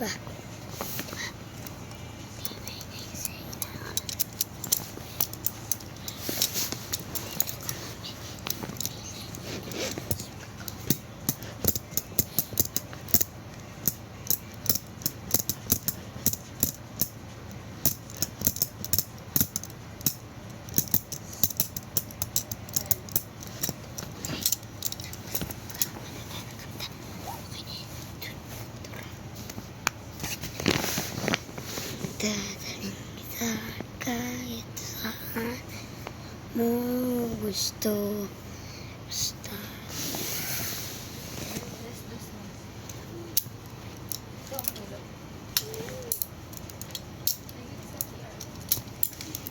ba? Dadaling kita kahit saan mo gusto. Basta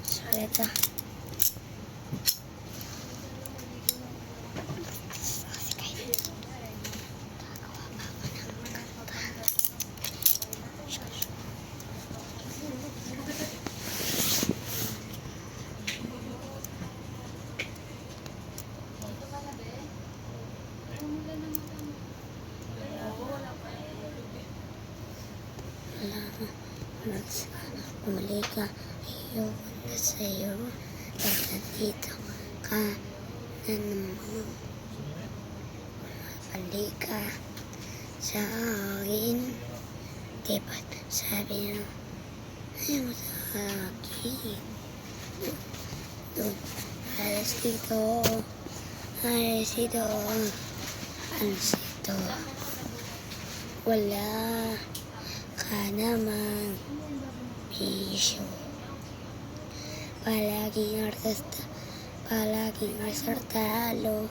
salita. Umali ka, ayoko na sa'yo. At nandito ka na naman. Umali ka sa akin. Diba't sabi mo, ayaw sa akin. Doon, alas dito. Alas dito. Alas dito. Wala ka naman bisyo. Palaging asar talo.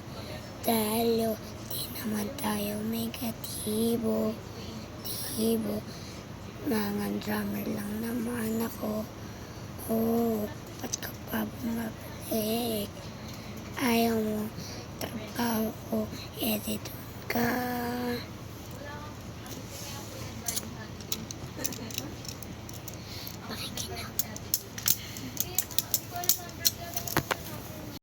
Di naman tayo negatibo. Mga drummer lang naman ako. Oh, ba't ka pa bumabalik? Ayaw mo trabaho ko, dito ka.